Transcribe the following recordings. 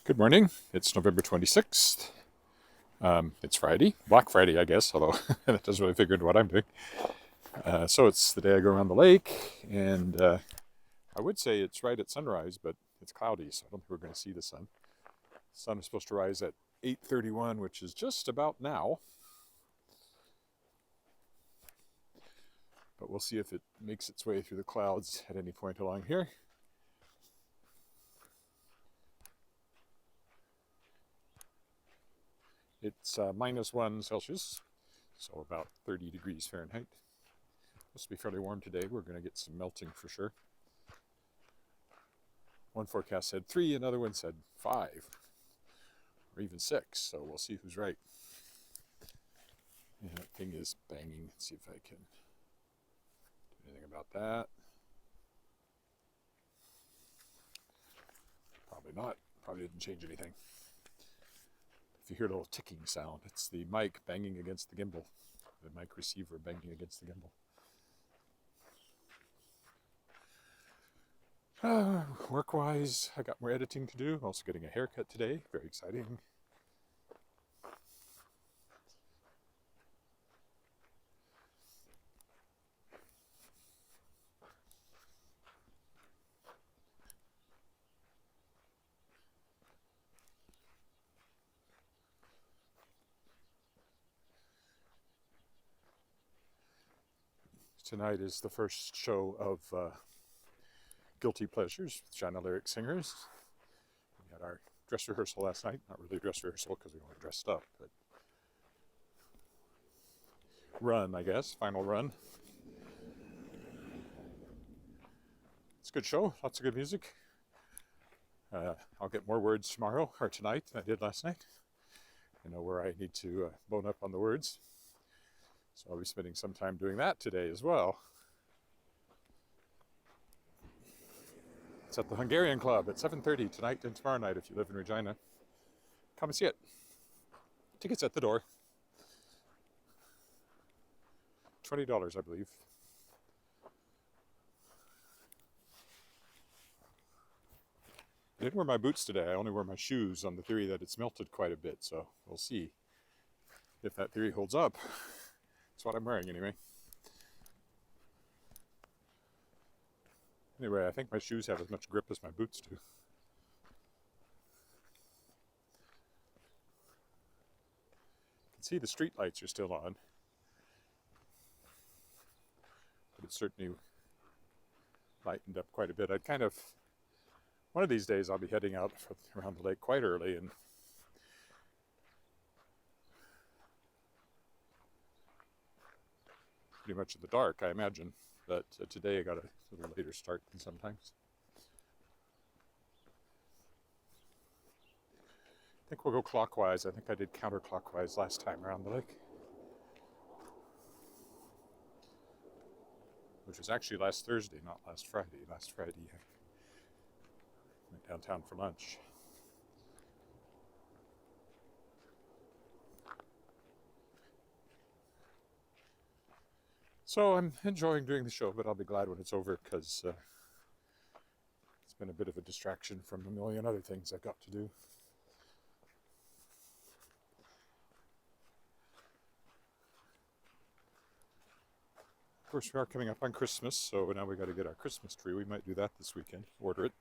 Good morning. It's November 26th. It's Friday, Black Friday, I guess, although that doesn't really figure into what I'm doing. So it's the day I go around the lake, and I would say it's right at sunrise, but it's cloudy, so I don't think we're going to see the sun. The sun is supposed to rise at 8:31, which is just about now, but we'll see if it makes its way through the clouds at any point along here. It's -1 Celsius, so about 30 degrees Fahrenheit. Supposed to be fairly warm today. We're going to get some melting for sure. One forecast said 3, another one said 5, or even 6, so we'll see who's right. And that thing is banging. Let's see if I can do anything about that. Probably not. Probably didn't change anything. If you hear a little ticking sound, it's the mic banging against the gimbal, the mic receiver banging against the gimbal. Work-wise, I got more editing to do. Also getting a haircut today. Very exciting. Tonight is the first show of Guilty Pleasures with China Lyric Singers. We had our dress rehearsal last night. Not really a dress rehearsal because we weren't dressed up, but run, I guess. Final run. It's a good show. Lots of good music. I'll get more words tomorrow or tonight than I did last night. I know where I need to bone up on the words. So I'll be spending some time doing that today as well. It's at the Hungarian Club at 7:30 tonight and tomorrow night if you live in Regina. Come and see it. Tickets at the door. $20, I believe. I didn't wear my boots today. I only wear my shoes on the theory that it's melted quite a bit, so we'll see if that theory holds up. That's what I'm wearing anyway. Anyway, I think my shoes have as much grip as my boots do. You can see the street lights are still on, but it's certainly lightened up quite a bit. One of these days I'll be heading out around the lake quite early and pretty much in the dark, I imagine. But today I got a little later start than sometimes. I think we'll go clockwise. I think I did counterclockwise last time around the lake, which was actually last Thursday, not last Friday. Last Friday I went downtown for lunch. So I'm enjoying doing the show, but I'll be glad when it's over because it's been a bit of a distraction from a million other things I've got to do. Of course, we are coming up on Christmas, so now we got to get our Christmas tree. We might do that this weekend, order it.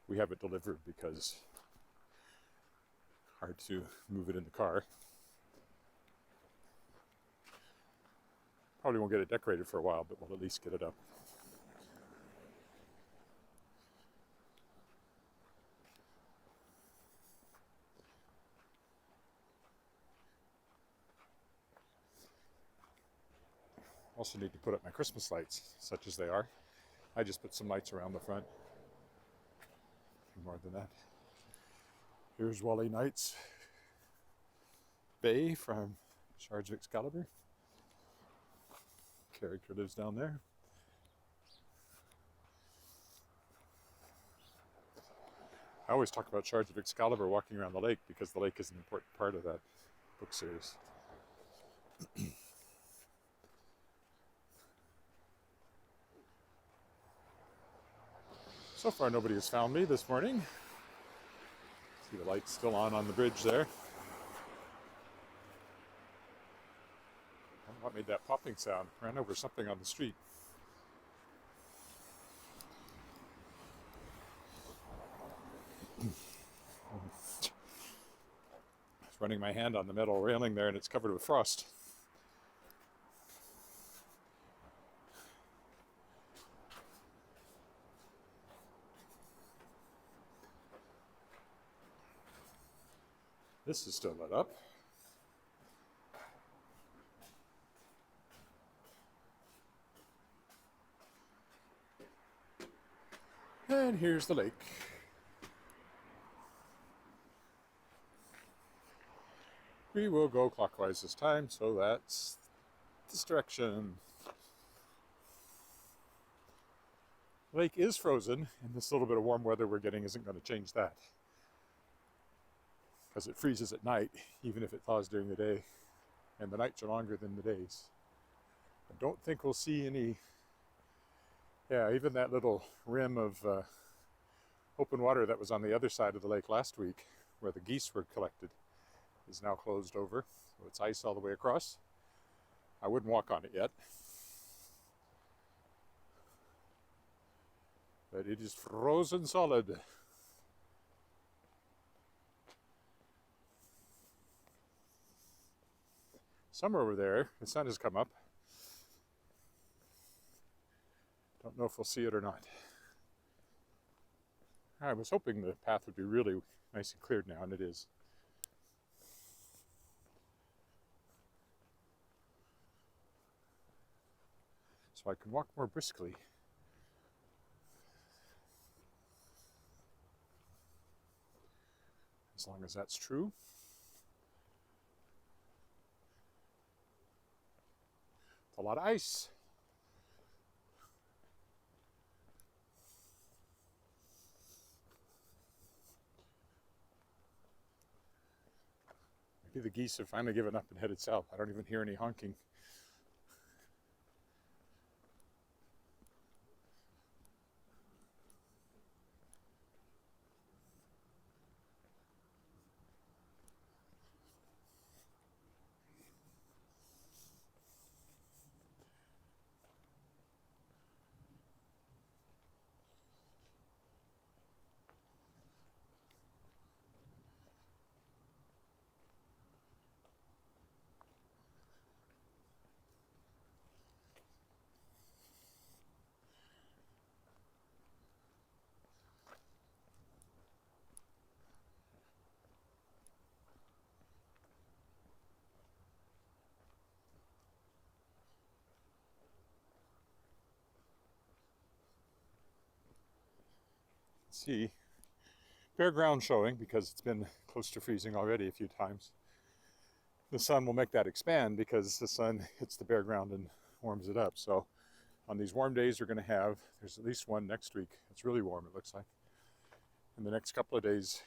We have it delivered because hard to move it in the car. Probably won't get it decorated for a while, but we'll at least get it up. Also need to put up my Christmas lights, such as they are. I just put some lights around the front. Nothing more than that. Here's Wally Knight's Bay from Shards of Excalibur. Character lives down there. I always talk about Shards of Excalibur walking around the lake because the lake is an important part of that book series. So far nobody has found me this morning. See the lights still on the bridge there. I don't know what made that popping sound. Ran over something on the street. I was running my hand on the metal railing there and it's covered with frost. This is still lit up. And here's the lake. We will go clockwise this time, so that's this direction. The lake is frozen, and this little bit of warm weather we're getting isn't going to change that. Because it freezes at night, even if it thaws during the day, and the nights are longer than the days. I don't think we'll see any, even that little rim of open water that was on the other side of the lake last week, where the geese were collected, is now closed over. So it's ice all the way across. I wouldn't walk on it yet. But it is frozen solid. Somewhere over there, the sun has come up. Don't know if we'll see it or not. I was hoping the path would be really nice and cleared now, and it is. So I can walk more briskly. As long as that's true. It's a lot of ice. Maybe the geese have finally given up and headed south. I don't even hear any honking. See, bare ground showing because it's been close to freezing already a few times. The sun will make that expand because the sun hits the bare ground and warms it up. So on these warm days we're going to have, there's at least one next week. It's really warm, it looks like. In the next couple of days,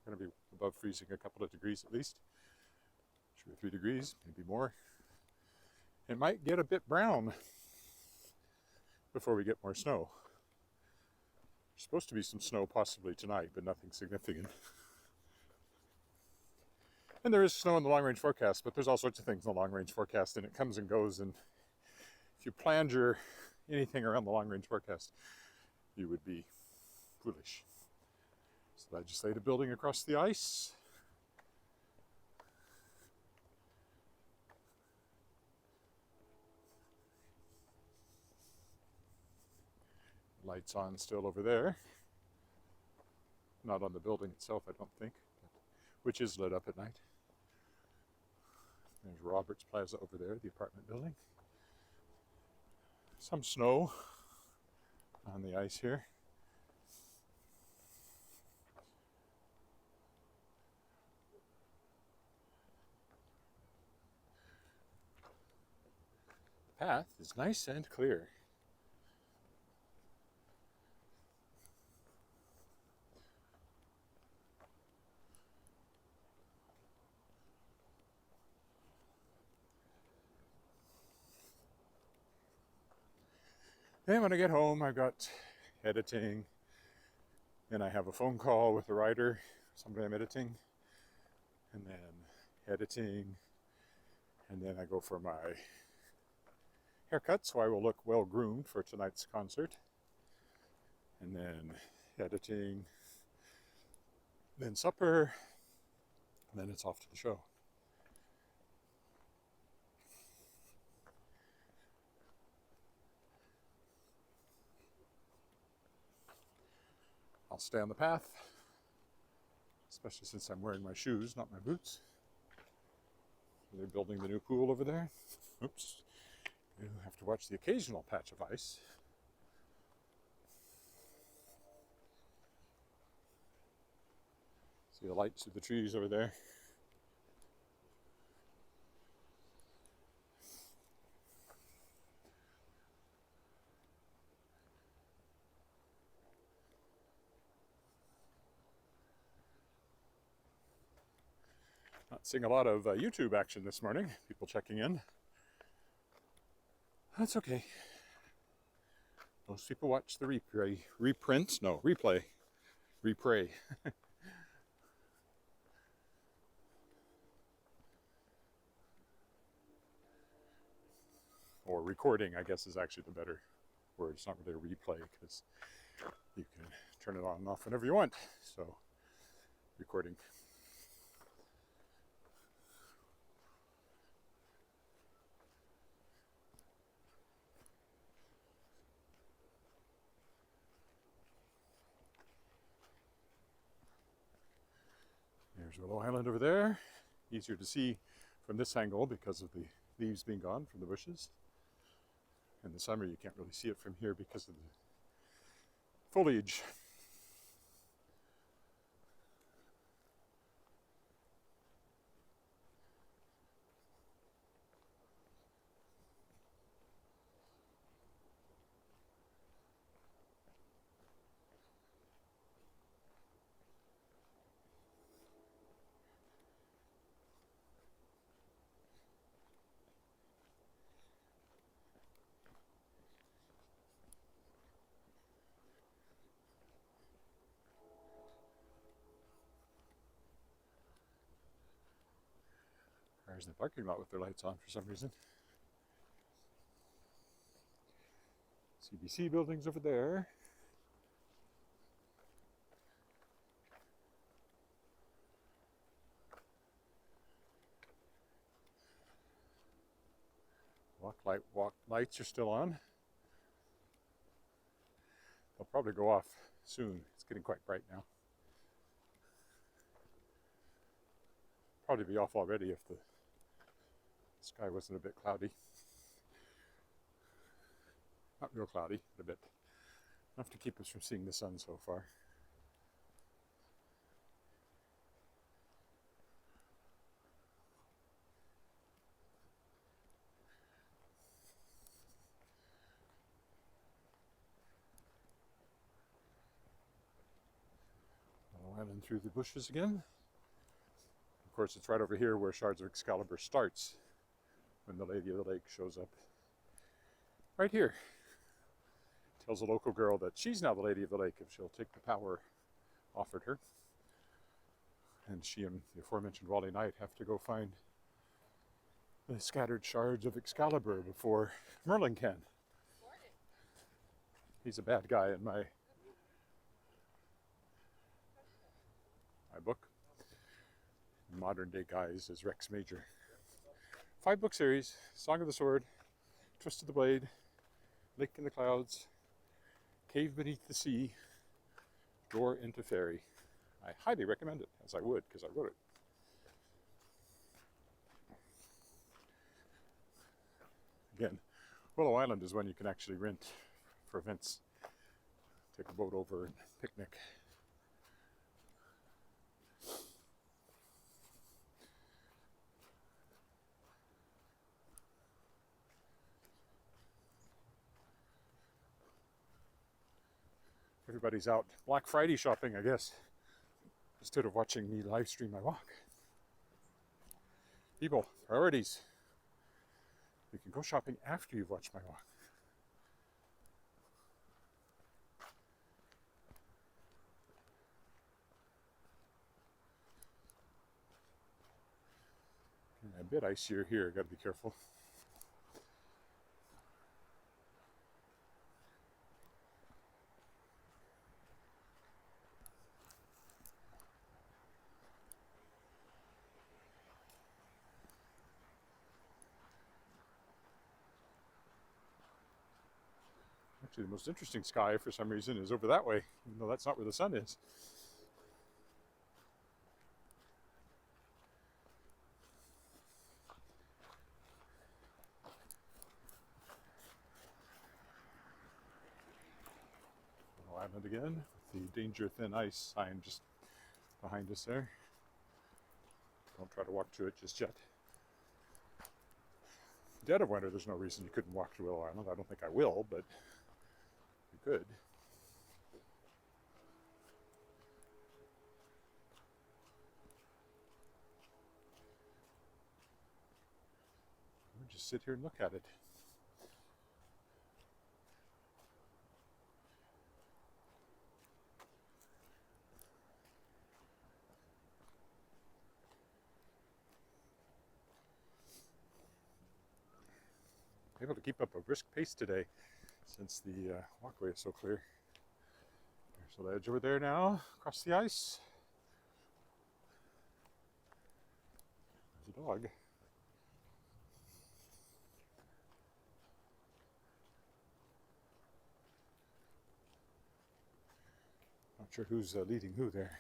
we're going to be above freezing a couple of degrees at least. 2 or 3 degrees, maybe more. It might get a bit brown before we get more snow. There's supposed to be some snow possibly tonight, but nothing significant. And there is snow in the long-range forecast, but there's all sorts of things in the long-range forecast, and it comes and goes. And if you planned your anything around the long-range forecast, you would be foolish. So I just laid a building across the ice. Lights on still over there. Not on the building itself, I don't think, which is lit up at night. There's Roberts Plaza over there, the apartment building. Some snow on the ice here. The path is nice and clear. Then when I get home, I've got editing and I have a phone call with a writer, somebody I'm editing, and then editing, and then I go for my haircut, so I will look well groomed for tonight's concert, and then editing, then supper, and then it's off to the show. I'll stay on the path, especially since I'm wearing my shoes, not my boots. They're building the new pool over there. Oops. You have to watch the occasional patch of ice. See the lights of the trees over there. Not seeing a lot of YouTube action this morning. People checking in. That's okay. Most people watch the replay. Or recording, I guess, is actually the better word. It's not really a replay because you can turn it on and off whenever you want. So, recording. There's Willow Island over there. Easier to see from this angle because of the leaves being gone from the bushes. In the summer, you can't really see it from here because of the foliage. Cars in the parking lot with their lights on for some reason. CBC buildings over there. Walk lights are still on. They'll probably go off soon. It's getting quite bright now. Probably be off already if the sky wasn't a bit cloudy. Not real cloudy, but a bit. Enough to keep us from seeing the sun so far. Island through the bushes again. Of course, it's right over here where Shards of Excalibur starts when the Lady of the Lake shows up. Right here. Tells a local girl that she's now the Lady of the Lake if she'll take the power offered her. And she and the aforementioned Wally Knight have to go find the scattered shards of Excalibur before Merlin can. He's a bad guy in my book. Modern day guys is Rex Major. 5-book series: Song of the Sword, Twist of the Blade, Lake in the Clouds, Cave Beneath the Sea, Door into Fairy. I highly recommend it, as I would, because I wrote it. Again, Willow Island is one you can actually rent for events. Take a boat over and picnic. Everybody's out Black Friday shopping, I guess, instead of watching me live stream my walk. People, priorities. You can go shopping after you've watched my walk. bit icier here, gotta be careful. Actually, the most interesting sky for some reason is over that way, even though that's not where the sun is. Island again, with the danger thin ice sign just behind us there. Don't try to walk to it just yet. Dead of winter, there's no reason you couldn't walk to Willow Island. I don't think I will, but you could. Or just sit here and look at it. Able to keep up a brisk pace today since the walkway is so clear. There's the ledge over there now, across the ice. There's a dog. Not sure who's leading who there.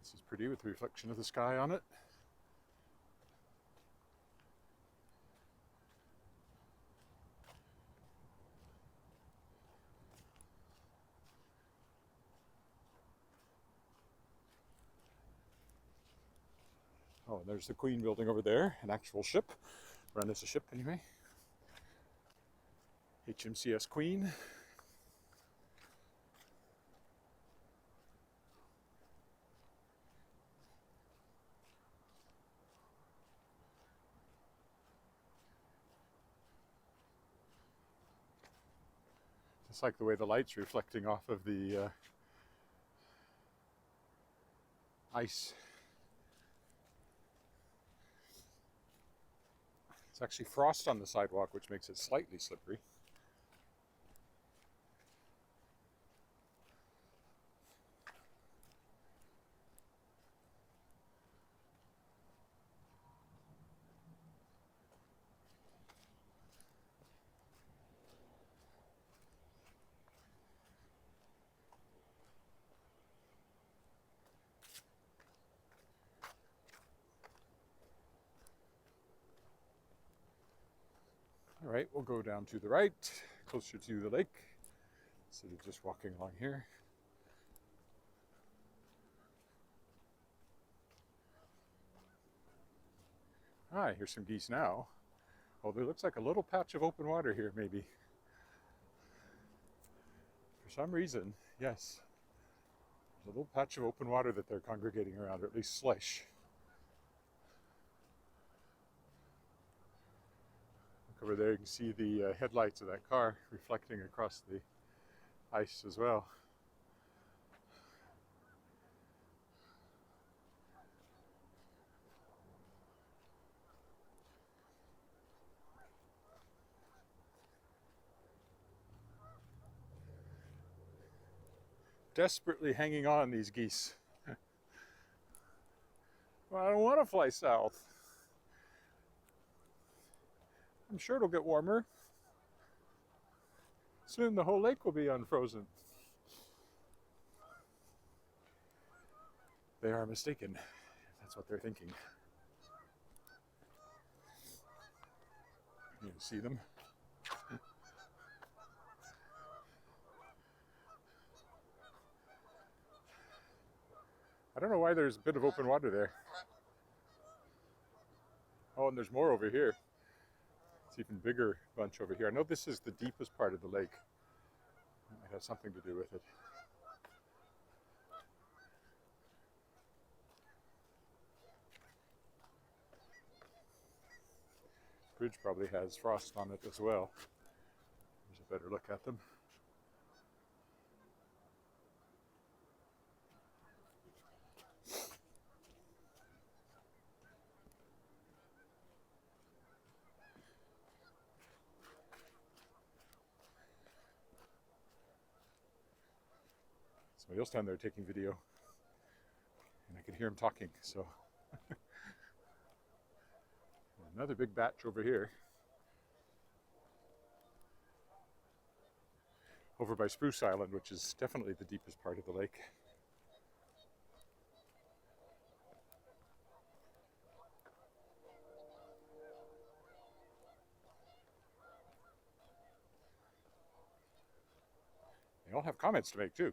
This is pretty with the reflection of the sky on it. Oh, and there's the Queen building over there, an actual ship, run as a ship anyway. HMCS Queen. Just like the way the light's reflecting off of the ice. It's actually frost on the sidewalk, which makes it slightly slippery. All right, we'll go down to the right, closer to the lake, instead of just walking along here. Ah, here's some geese now. Oh, there looks like a little patch of open water here, maybe. For some reason, yes. There's a little patch of open water that they're congregating around, or at least slush. Look over there, you can see the headlights of that car reflecting across the ice as well. Desperately hanging on, these geese. Well, I don't want to fly south. I'm sure it'll get warmer. Soon the whole lake will be unfrozen. They are mistaken. That's what they're thinking. You can see them. I don't know why there's a bit of open water there. Oh, and there's more over here. It's even bigger bunch over here. I know this is the deepest part of the lake. It might have something to do with it. Bridge probably has frost on it as well. There's a better look at them. Somebody else down there taking video, and I could hear him talking, so. Another big batch over here. Over by Spruce Island, which is definitely the deepest part of the lake. They all have comments to make too.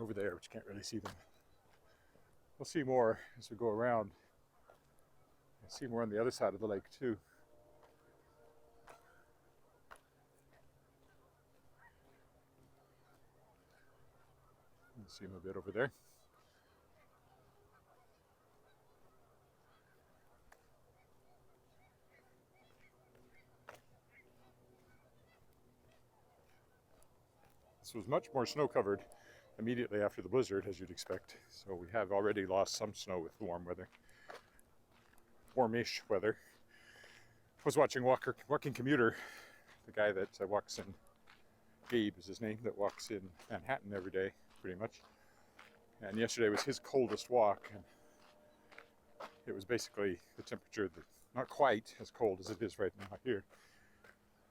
Over there, but you can't really see them. We'll see more as we go around. I'll see more on the other side of the lake too. You can see them a bit over there. This was much more snow covered immediately after the blizzard, as you'd expect. So we have already lost some snow with the warm weather. Warmish weather. I was watching Walking Commuter, the guy that walks in, Gabe is his name, that walks in Manhattan every day, pretty much. And yesterday was his coldest walk, and it was basically the temperature that, not quite as cold as it is right now here.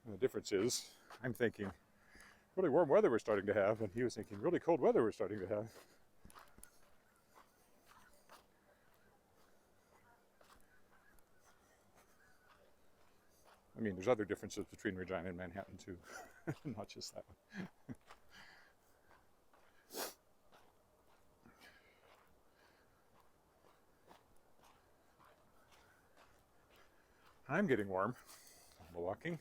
And the difference is, I'm thinking really warm weather we're starting to have, and he was thinking really cold weather we're starting to have. I mean, there's other differences between Regina and Manhattan too, not just that one. I'm getting warm while walking.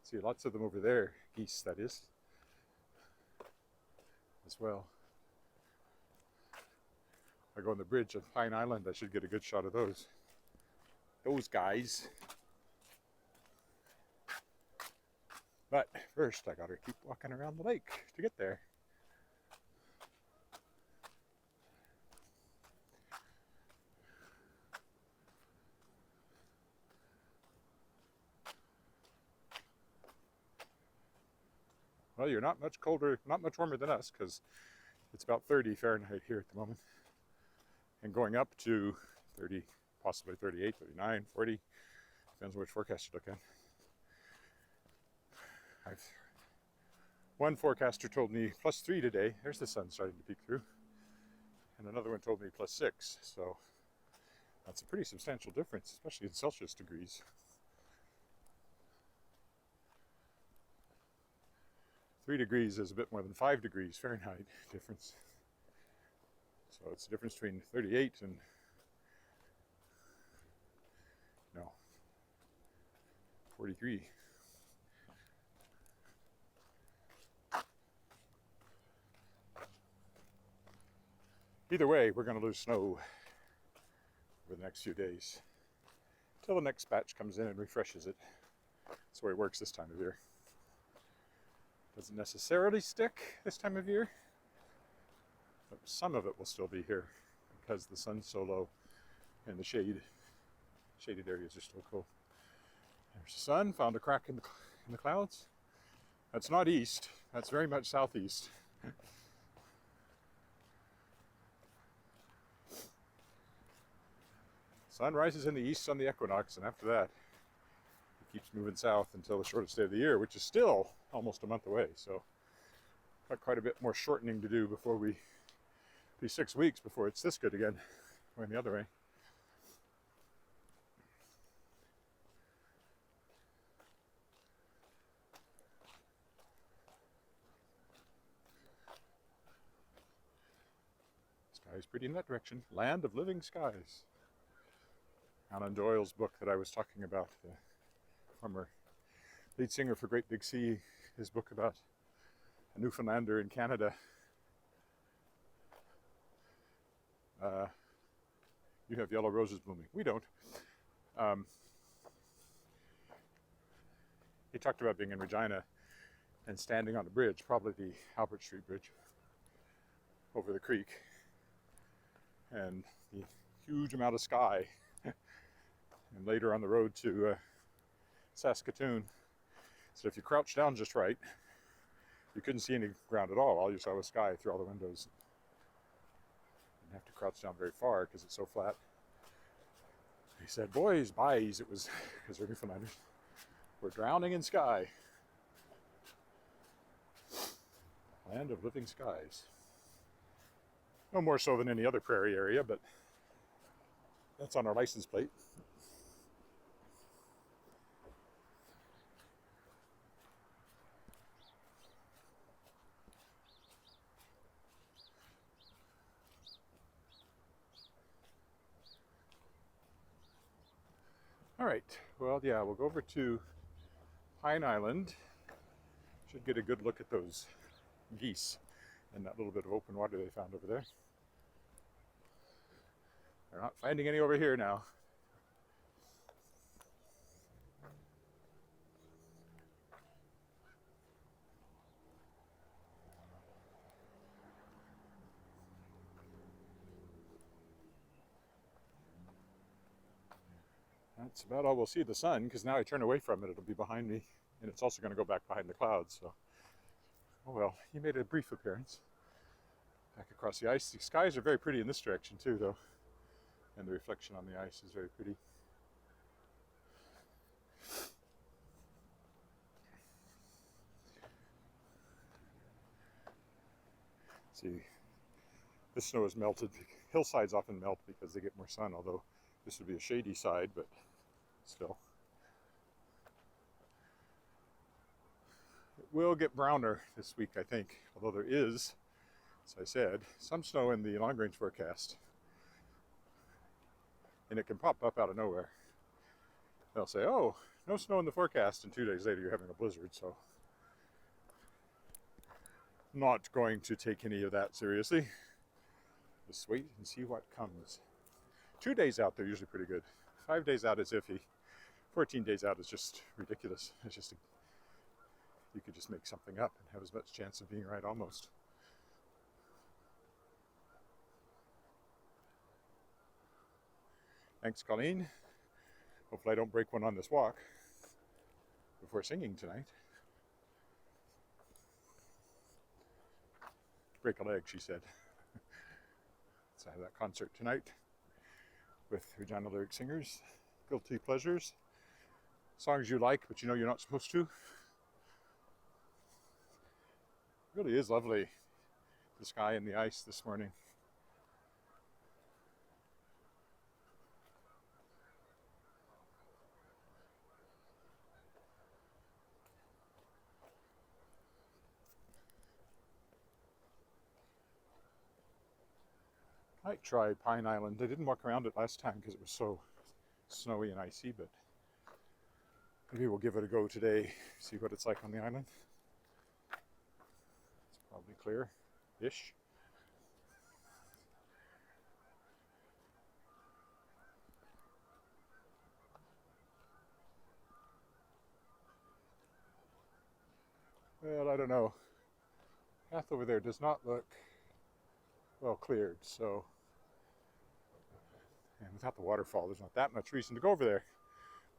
See lots of them over there, geese that is, as well. If I go on the bridge of Pine Island, I should get a good shot of those. Those guys. But first, I gotta keep walking around the lake to get there. Well, you're not much colder, not much warmer than us, because it's about 30 Fahrenheit here at the moment. And going up to 30, possibly 38, 39, 40, depends on which forecast you look at. One forecaster told me +3 today. There's the sun starting to peek through. And another one told me +6. So that's a pretty substantial difference, especially in Celsius degrees. 3 degrees is a bit more than 5 degrees Fahrenheit difference. So it's the difference between 38 and, 43. Either way, we're going to lose snow over the next few days until the next batch comes in and refreshes it. That's the way it works this time of year. Doesn't necessarily stick this time of year, but some of it will still be here because the sun's so low and the shaded areas are still cool. There's the sun, found a crack in the clouds. That's not east, that's very much southeast. Sun rises in the east on the equinox, and after that, it keeps moving south until the shortest day of the year, which is still almost a month away. So, got quite a bit more shortening to do before we be 6 weeks before it's this good again, going the other way. Sky's pretty in that direction. Land of living skies. Alan Doyle's book that I was talking about, the former lead singer for Great Big Sea, his book about a Newfoundlander in Canada. You have yellow roses blooming. We don't. He talked about being in Regina and standing on a bridge, probably the Albert Street Bridge, over the creek, and the huge amount of sky. And later on the road to Saskatchewan, so if you crouch down just right, you couldn't see any ground at all. All you saw was sky through all the windows. You didn't have to crouch down very far because it's so flat. He said, boys, boys, it was, because they're Newfoundlanders, we're drowning in sky. Land of living skies. No more so than any other prairie area, but that's on our license plate. All right, well, yeah, we'll go over to Pine Island. Should get a good look at those geese and that little bit of open water they found over there. They're not finding any over here now. That's about all we'll see of the sun, because now I turn away from it, it'll be behind me, and it's also going to go back behind the clouds. So, oh well, he made a brief appearance back across the ice. The skies are very pretty in this direction too, though, and the reflection on the ice is very pretty. See, this snow is melted. Hillsides often melt because they get more sun, although this would be a shady side, but still. It will get browner this week, I think, although there is, as I said, some snow in the long range forecast. And it can pop up out of nowhere. They'll say, oh, no snow in the forecast, and 2 days later you're having a blizzard, so not going to take any of that seriously. Just wait and see what comes. 2 days out, they're usually pretty good. 5 days out is iffy. 14 days out is just ridiculous. It's just you could just make something up and have as much chance of being right almost. Thanks, Colleen. Hopefully I don't break one on this walk before singing tonight. Break a leg, she said. So I have that concert tonight with Regina lyric singers. Guilty pleasures. Songs you like, but you know you're not supposed to. It really is lovely, the sky and the ice this morning. I might try Pine Island. I didn't walk around it last time because it was so snowy and icy, but maybe we'll give it a go today, see what it's like on the island. It's probably clear-ish. Well, I don't know. Path over there does not look well cleared, so, and without the waterfall, there's not that much reason to go over there.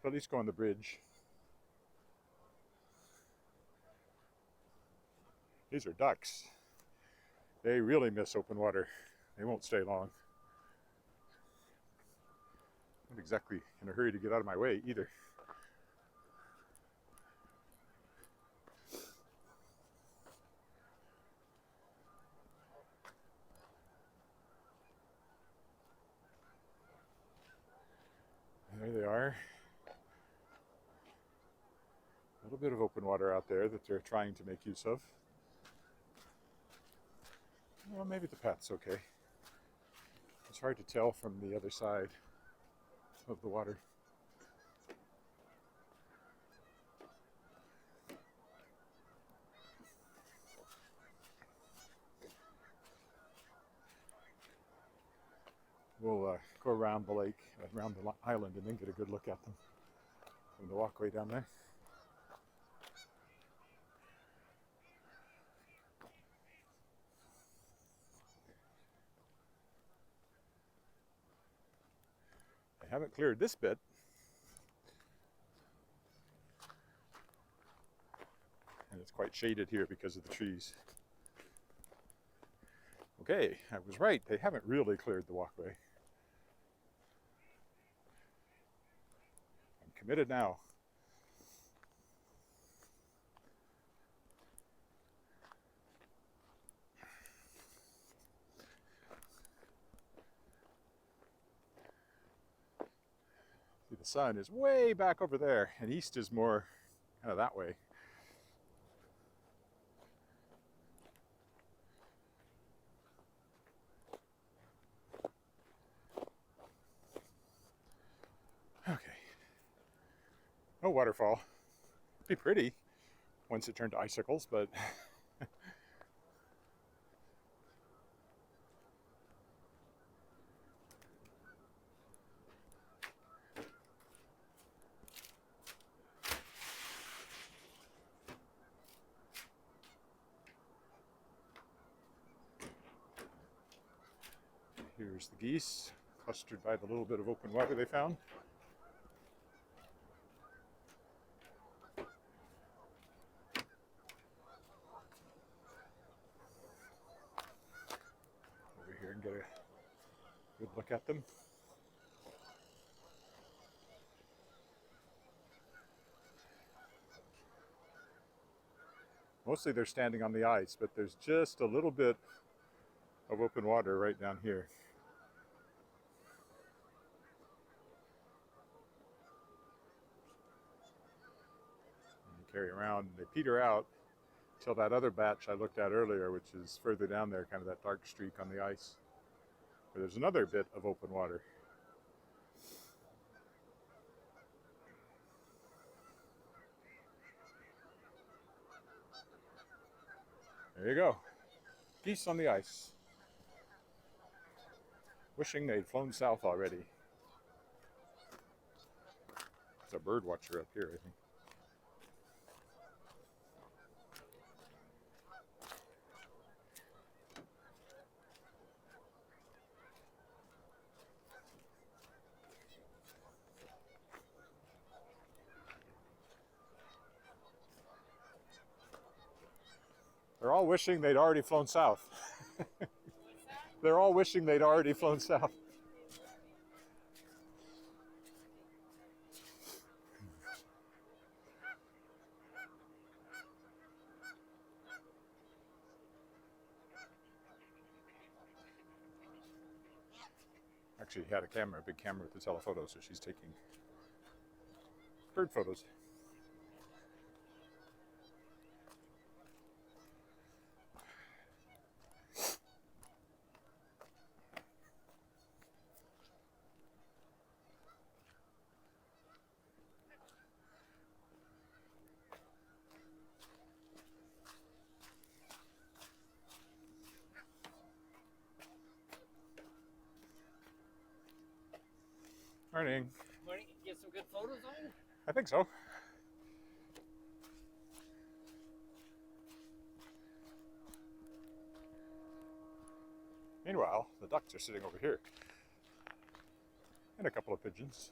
But at least go on the bridge. These are ducks. They really miss open water. They won't stay long. Not exactly in a hurry to get out of my way either. There they are. A little bit of open water out there that they're trying to make use of. Well, maybe the path's okay. It's hard to tell from the other side of the water. We'll go around the lake, around the island, and then get a good look at them from the walkway down there. I haven't cleared this bit. And it's quite shaded here because of the trees. Okay, I was right. They haven't really cleared the walkway. I'm committed now. See, the sun is way back over there, and east is more kind of that way. Okay. No waterfall. It'd be pretty once it turned to icicles, but here's the geese, clustered by the little bit of open water they found. Over here and get a good look at them. Mostly they're standing on the ice, but there's just a little bit of open water right down here. And you carry around, and they peter out till that other batch I looked at earlier, which is further down there, kind of that dark streak on the ice, where there's another bit of open water. There you go. Geese on the ice. Wishing they'd flown south already. There's a bird watcher up here, I think. They're all wishing they'd already flown south. They're all wishing they'd already flown south. Actually, he had a camera, a big camera with a telephoto, so she's taking bird photos. Morning. Morning. Get some good photos on you? I think so. Meanwhile, the ducks are sitting over here. And a couple of pigeons.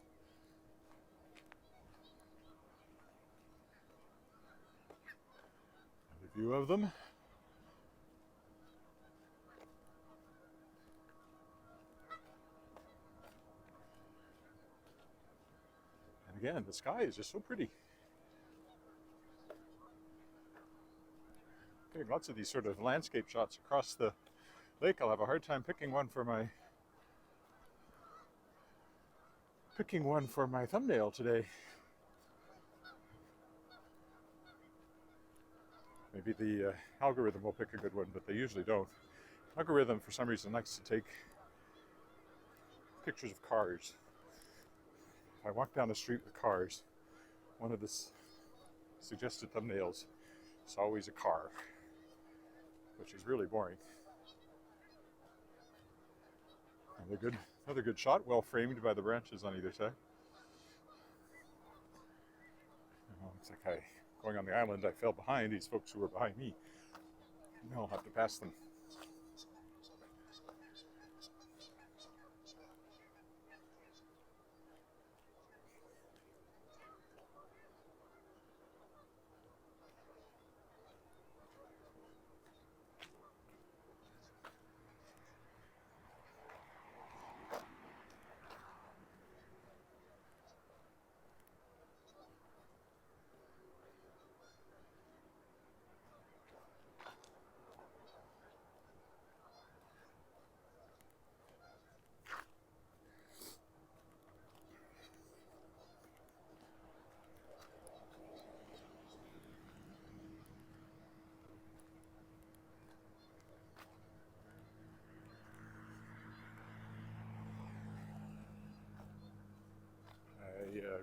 A view of them. And again, the sky is just so pretty. Getting lots of these sort of landscape shots across the lake. I'll have a hard time picking one for my thumbnail today. Maybe the algorithm will pick a good one, but they usually don't. Algorithm, for some reason, likes to take pictures of cars. If I walk down the street with cars, one of the suggested thumbnails is always a car, which is really boring. Another good shot, well framed by the branches on either side. It's like going on the island, I fell behind these folks who were behind me. Now I'll have to pass them.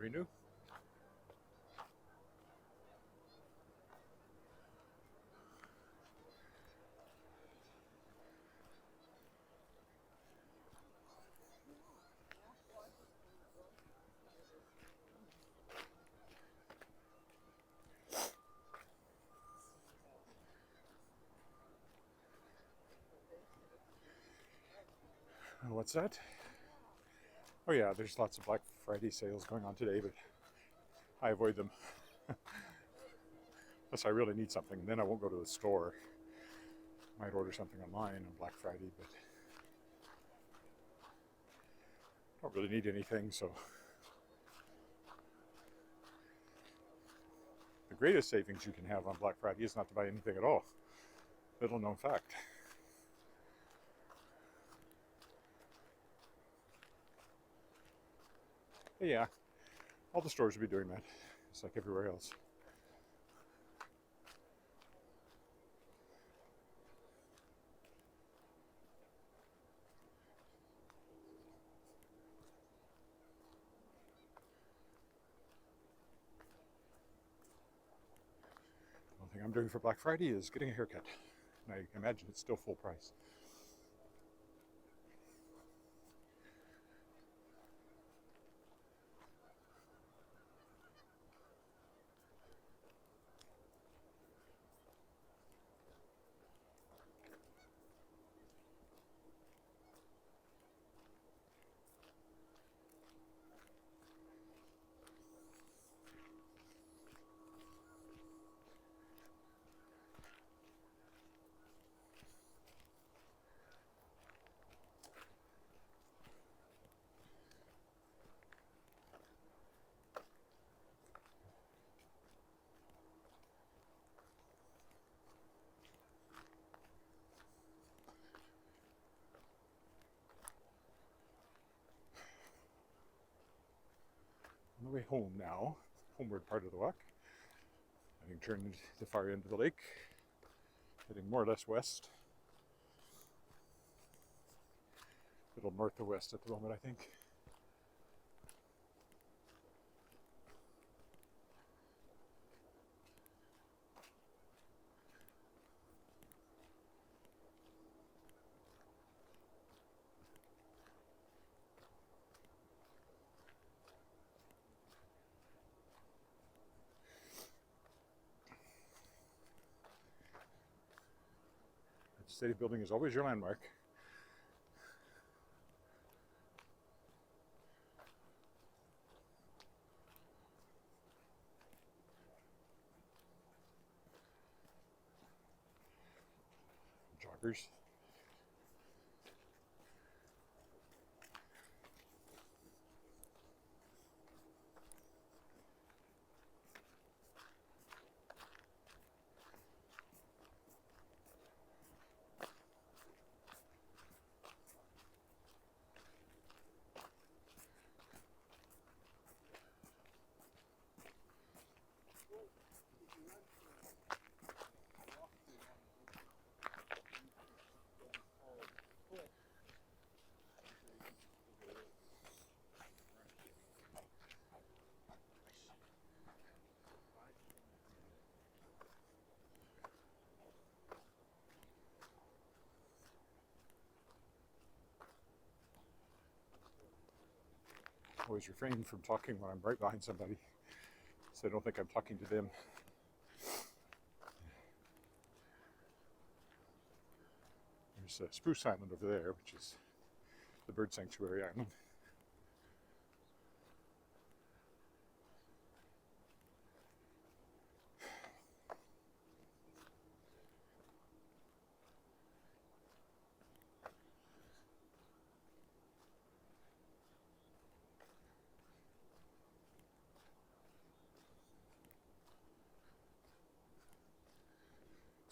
Renew. What's that? Oh yeah, there's lots of Black Friday sales going on today, but I avoid them. Unless I really need something, then I won't go to the store. Might order something online on Black Friday, but I don't really need anything, so. The greatest savings you can have on Black Friday is not to buy anything at all. Little known fact. But yeah, all the stores will be doing that. It's like everywhere else. One thing I'm doing for Black Friday is getting a haircut. And I imagine it's still full price. On the way home now, homeward part of the walk, having turned the far end of the lake, heading more or less west. A little north of west at the moment, I think. The city building is always your landmark. Joggers. always refrain from talking when I'm right behind somebody, so I don't think I'm talking to them. There's Spruce Island over there, which is the bird sanctuary island.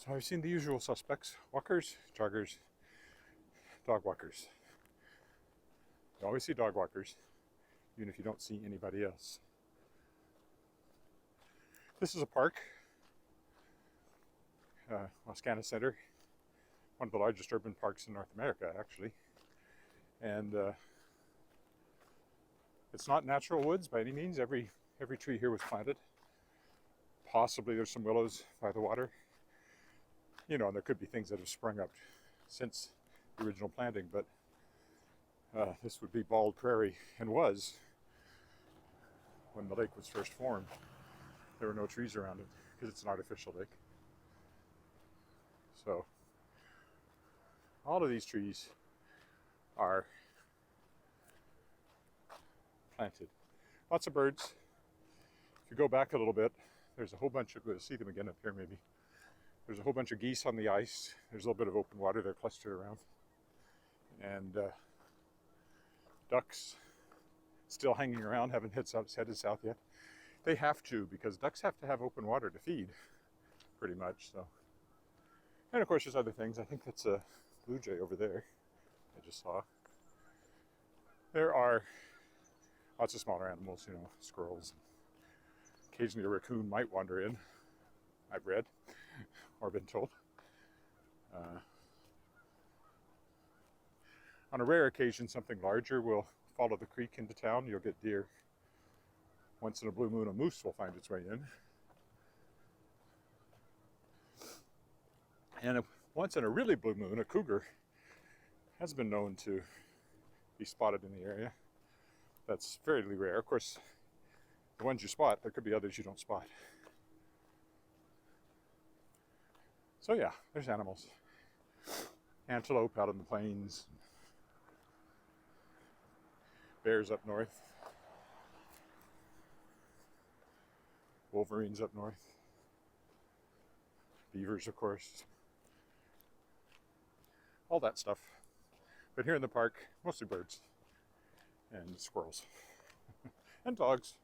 So I've seen the usual suspects: walkers, joggers, dog walkers. You always see dog walkers, even if you don't see anybody else. This is a park, Wascana Center, one of the largest urban parks in North America, actually. And it's not natural woods by any means. Every tree here was planted. Possibly there's some willows by the water. You know, and there could be things that have sprung up since the original planting, but this would be bald prairie, and was when the lake was first formed. There were no trees around it because it's an artificial lake. So all of these trees are planted. Lots of birds. If you go back a little bit, there's a whole bunch of, we'll see them again up here maybe. There's a whole bunch of geese on the ice. There's a little bit of open water there clustered around. And ducks still hanging around, haven't headed south yet. They have to, because ducks have to have open water to feed, pretty much. So, and of course there's other things. I think that's a blue jay over there I just saw. There are lots of smaller animals, you know, squirrels. Occasionally a raccoon might wander in, I've read or been told. On a rare occasion, something larger will follow the creek into town. You'll get deer. Once in a blue moon, a moose will find its way in. And once in a really blue moon, a cougar has been known to be spotted in the area. That's fairly rare. Of course, the ones you spot, there could be others you don't spot. So yeah, there's animals. Antelope out on the plains. Bears up north. Wolverines up north. Beavers, of course. All that stuff. But here in the park, mostly birds and squirrels and dogs.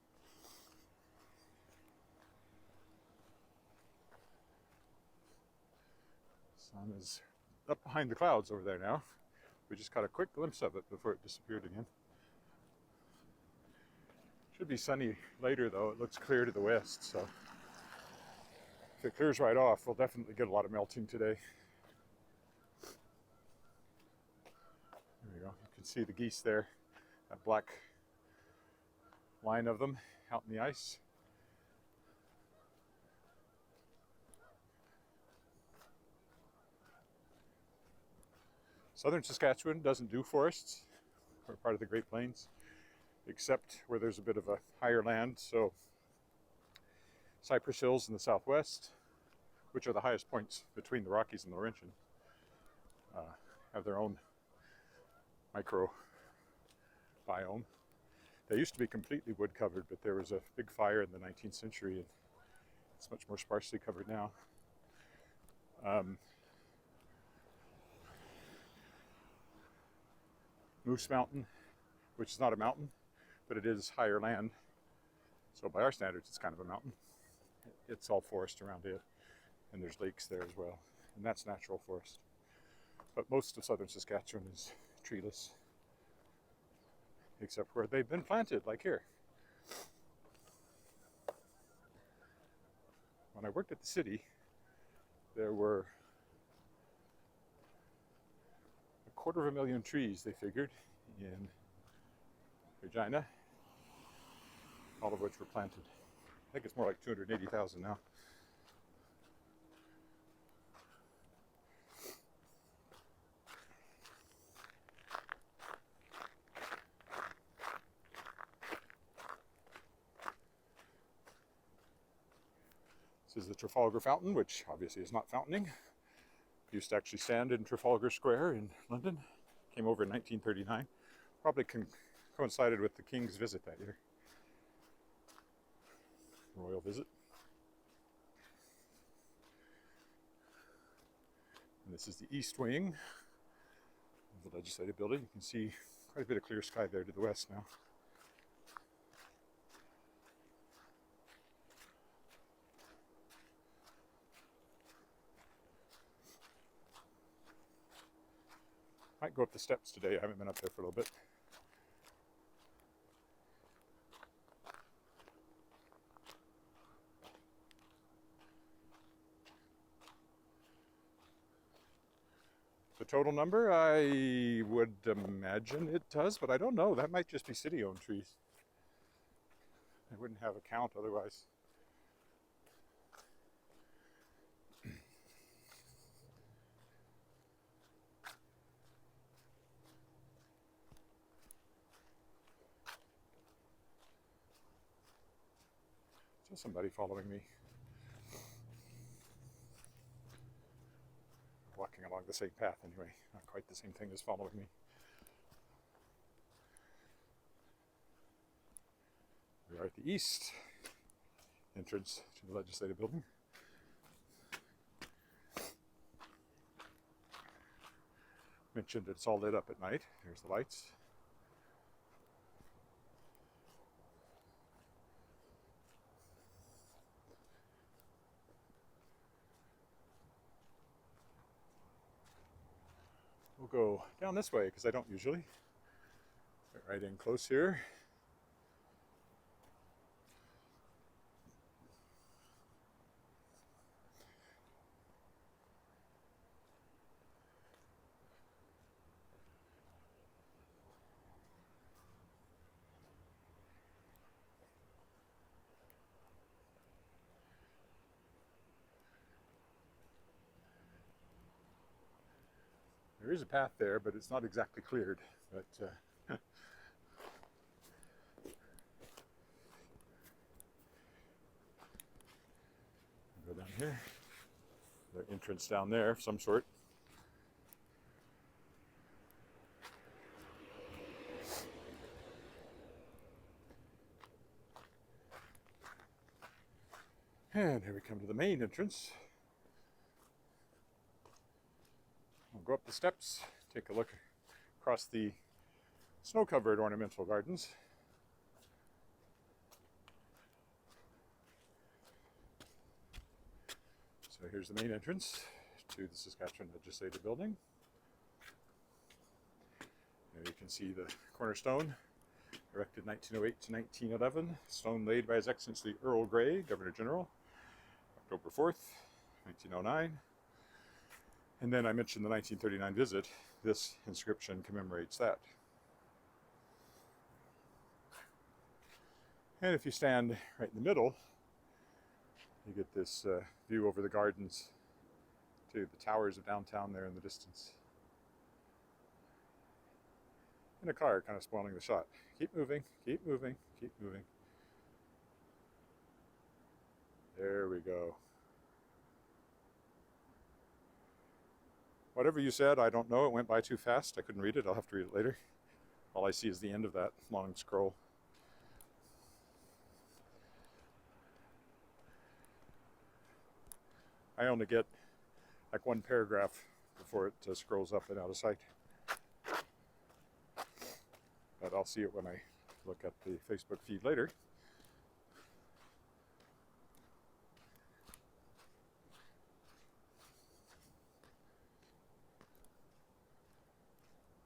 Sun is up behind the clouds over there now. We just got a quick glimpse of it before it disappeared again. Should be sunny later though. It looks clear to the west, so if it clears right off, we'll definitely get a lot of melting today. There we go. You can see the geese there, that black line of them out in the ice. Southern Saskatchewan doesn't do forests. We're part of the Great Plains, except where there's a bit of a higher land. So Cypress Hills in the southwest, which are the highest points between the Rockies and the Laurentian, have their own micro biome. They used to be completely wood covered, but there was a big fire in the 19th century and it's much more sparsely covered now. Moose Mountain, which is not a mountain, but it is higher land. So by our standards, it's kind of a mountain. It's all forest around it, and there's lakes there as well, and that's natural forest. But most of southern Saskatchewan is treeless, except where they've been planted, like here. When I worked at the city, there were 250,000 trees, they figured, in Regina, all of which were planted. I think it's more like 280,000 now. This is the Trafalgar Fountain, which obviously is not fountaining. Used to actually stand in Trafalgar Square in London. Came over in 1939. Probably coincided with the King's visit that year. Royal visit. And this is the east wing of the Legislative Building. You can see quite a bit of clear sky there to the west now. Might go up the steps today. I haven't been up there for a little bit. The total number, I would imagine it does, but I don't know. That might just be city-owned trees. I wouldn't have a count otherwise. Just somebody following me. Walking along the same path anyway. Not quite the same thing as following me. We are at the east entrance to the Legislative Building. Mentioned it's all lit up at night. Here's the lights. We'll go down this way because I don't usually. Get right in close here. There is a path there, but it's not exactly cleared. But go down here. The entrance down there of some sort. And here we come to the main entrance. We'll go up the steps, take a look across the snow-covered ornamental gardens. So here's the main entrance to the Saskatchewan Legislative Building. There you can see the cornerstone, erected 1908 to 1911, stone laid by His Excellency Earl Grey, Governor General, October 4th, 1909. And then I mentioned the 1939 visit. This inscription commemorates that. And if you stand right in the middle, you get this view over the gardens to the towers of downtown there in the distance. And a car kind of spoiling the shot. Keep moving, keep moving, keep moving. There we go. Whatever you said, I don't know. It went by too fast. I couldn't read it. I'll have to read it later. All I see is the end of that long scroll. I only get like one paragraph before it scrolls up and out of sight. But I'll see it when I look at the Facebook feed later.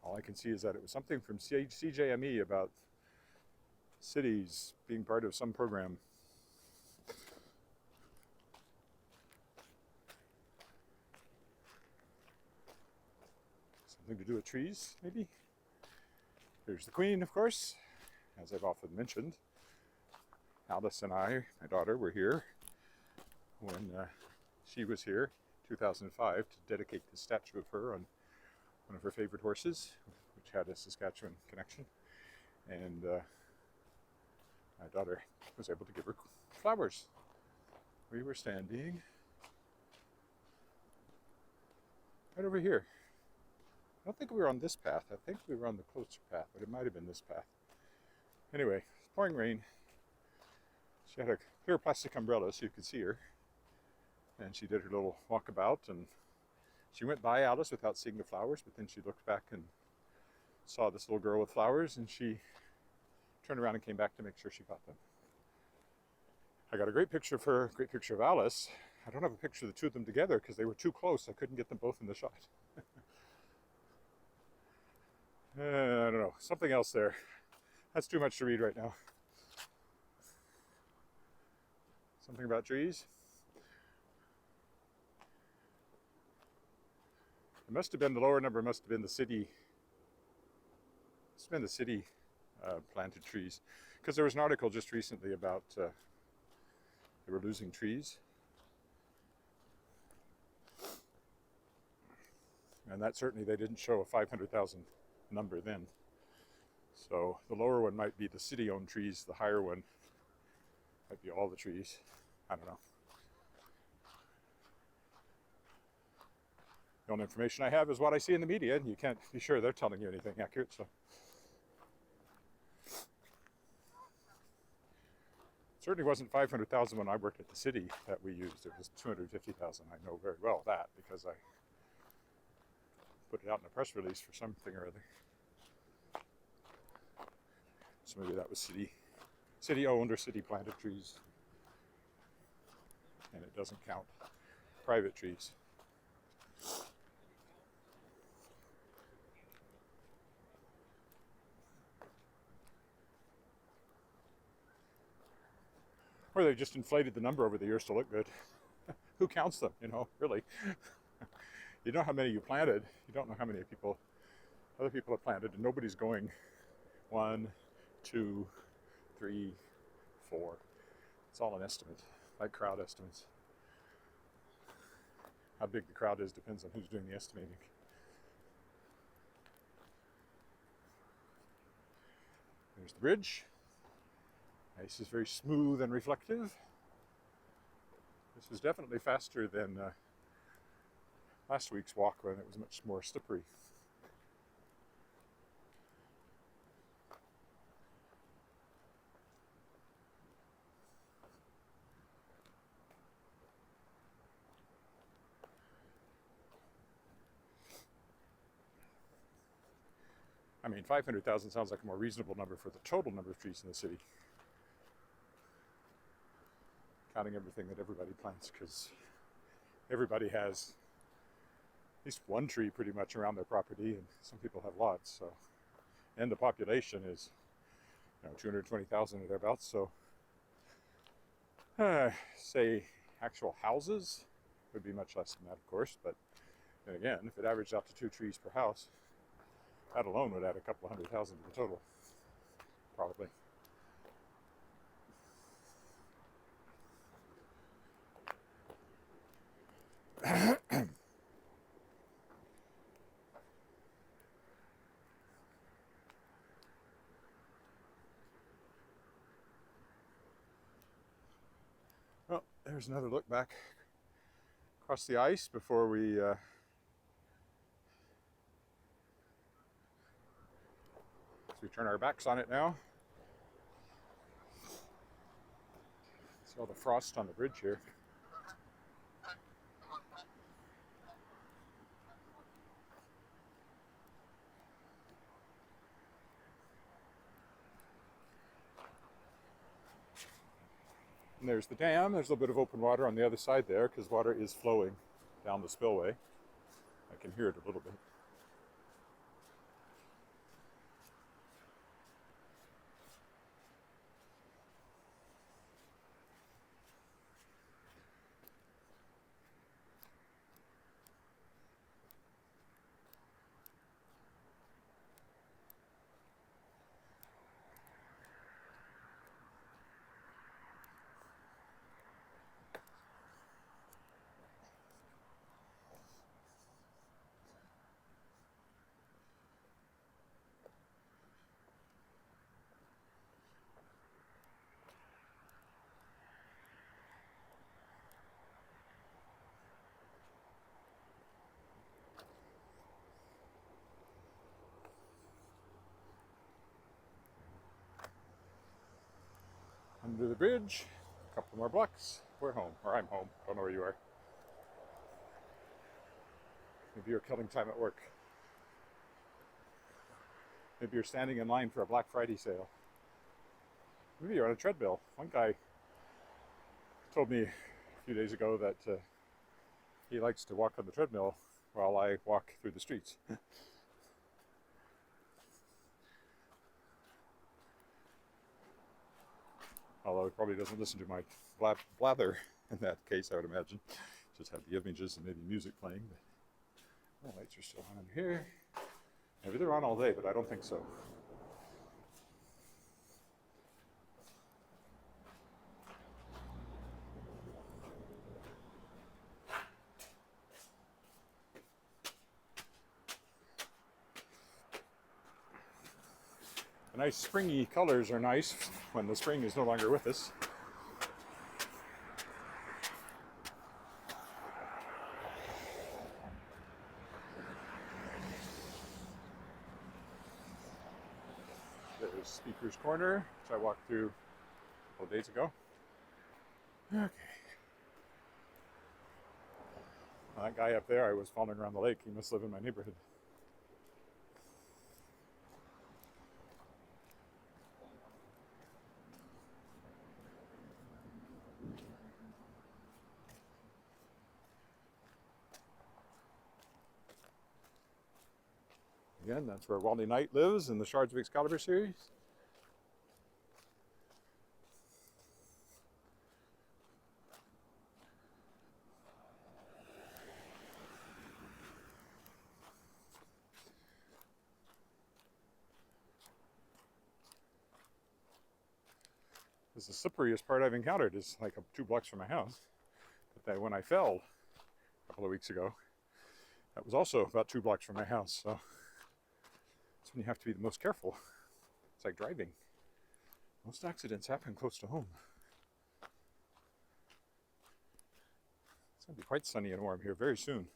All I can see is that it was something from CJME about cities being part of some program. Something to do with trees, maybe? Here's the Queen, of course, as I've often mentioned. Alice and I, my daughter, were here when she was here, 2005, to dedicate the statue of her on one of her favorite horses, which had a Saskatchewan connection. And my daughter was able to give her flowers. We were standing right over here. I don't think we were on this path. I think we were on the closer path, but it might have been this path. Anyway, it's pouring rain. She had a clear plastic umbrella so you could see her. And she did her little walkabout, and she went by Alice without seeing the flowers, but then she looked back and saw this little girl with flowers, and she turned around and came back to make sure she got them. I got a great picture of her, a great picture of Alice. I don't have a picture of the two of them together because they were too close. I couldn't get them both in the shot. I don't know, something else there. That's too much to read right now. Something about trees. It must have been, the lower number must have been the city. It's been the city planted trees. Because there was an article just recently about they were losing trees. And that certainly, they didn't show a 500,000 number then. So the lower one might be the city-owned trees, the higher one might be all the trees. I don't know. The only information I have is what I see in the media, and you can't be sure they're telling you anything accurate. So it certainly wasn't 500,000 when I worked at the city that we used. It was 250,000. I know very well that because I put it out in a press release for something or other. So maybe that was city-owned or city-planted trees. And it doesn't count private trees. Or they just inflated the number over the years to look good. Who counts them, really? You know how many you planted. You don't know how many other people have planted, and nobody's going 1, 2, 3, 4. It's all an estimate, like crowd estimates. How big the crowd is depends on who's doing the estimating. There's the bridge. Ice is very smooth and reflective. This is definitely faster than last week's walk when it was much more slippery. I mean, 500,000 sounds like a more reasonable number for the total number of trees in the city. Counting everything that everybody plants, because everybody has at least one tree pretty much around their property, and some people have lots. So, and the population is 220,000 or thereabouts. So, say actual houses would be much less than that, of course. But then again, if it averaged out to 2 trees per house, that alone would add a couple of 100,000 to the total, probably. Well, there's another look back across the ice before we turn our backs on it now. See all the frost on the bridge here. And there's the dam. There's a little bit of open water on the other side there because water is flowing down the spillway. I can hear it a little bit. under the bridge, a couple more blocks, we're home, or I'm home, don't know where you are. Maybe you're killing time at work. Maybe you're standing in line for a Black Friday sale. Maybe you're on a treadmill. One guy told me a few days ago that he likes to walk on the treadmill while I walk through the streets. Although he probably doesn't listen to my blather in that case, I would imagine. Just have the images and maybe music playing. But the lights are still on here. Maybe they're on all day, but I don't think so. The nice springy colors are nice when the spring is no longer with us. There's Speaker's Corner, which I walked through a couple of days ago. Okay. Well, that guy up there, I was following around the lake. He must live in my neighborhood. Again, that's where Wally Knight lives in the Shards of Excalibur series. This is the slipperiest part I've encountered. Is like 2 blocks from my house. But when I fell a couple of weeks ago, that was also about 2 blocks from my house. So that's when you have to be the most careful. It's like driving. Most accidents happen close to home. It's going to be quite sunny and warm here very soon.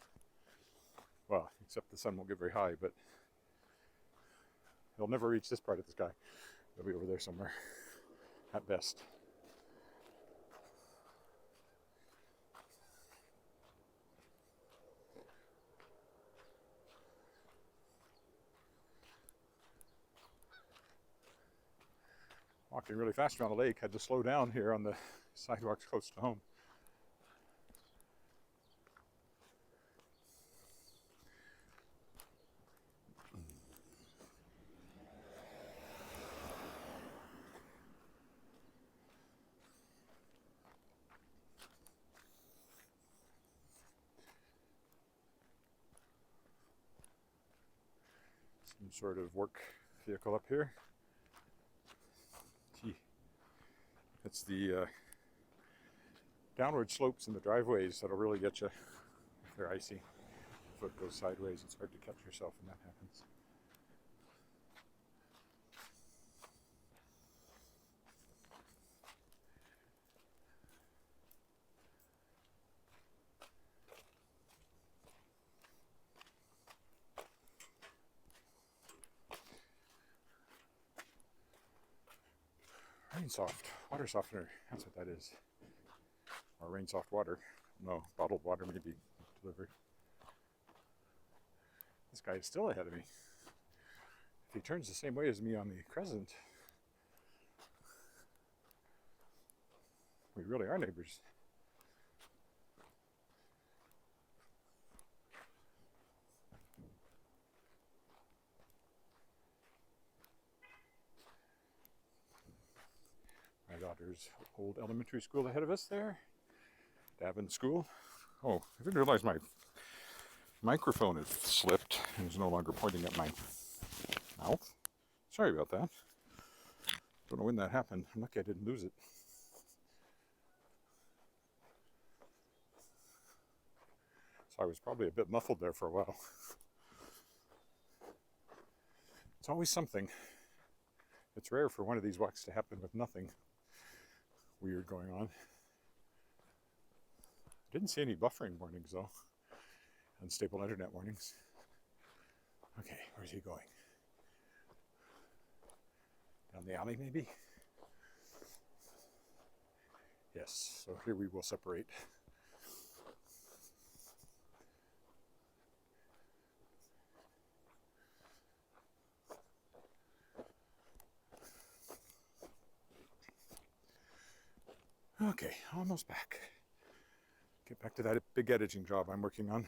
Well, except the sun won't get very high, but it'll never reach this part of the sky. It'll be over there somewhere, at best. Walking really fast around the lake, had to slow down here on the sidewalks close to home. Some sort of work vehicle up here. Gee, it's the downward slopes in the driveways that'll really get you if they're icy. If the foot goes sideways, it's hard to catch yourself when that happens. Rain soft water softener, that's what that is. Or rain soft water. No, bottled water may be delivered. This guy is still ahead of me. If he turns the same way as me on the crescent, we really are neighbors. My daughter's old elementary school ahead of us there. Davin School. Oh, I didn't realize my microphone had slipped and is no longer pointing at my mouth. Sorry about that. Don't know when that happened. I'm lucky I didn't lose it. So I was probably a bit muffled there for a while. It's always something. It's rare for one of these walks to happen with nothing weird going on. Didn't see any buffering warnings though. Unstable internet warnings. Okay, where's he going? Down the alley maybe? Yes, so here we will separate. Okay, almost back. Get back to that big editing job I'm working on.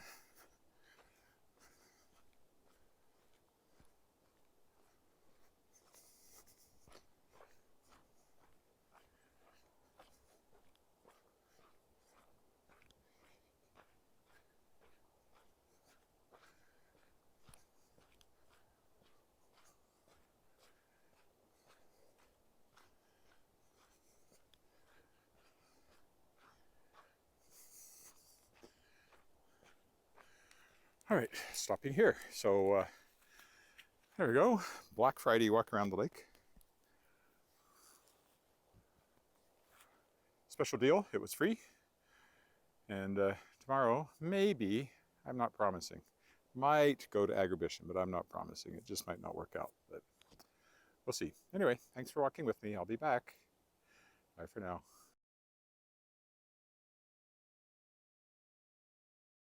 All right, stopping here. So there we go. Black Friday walk around the lake. Special deal, it was free. And tomorrow, maybe, I'm not promising, might go to Agribition, but I'm not promising. It just might not work out, but we'll see. Anyway, thanks for walking with me. I'll be back. Bye for now.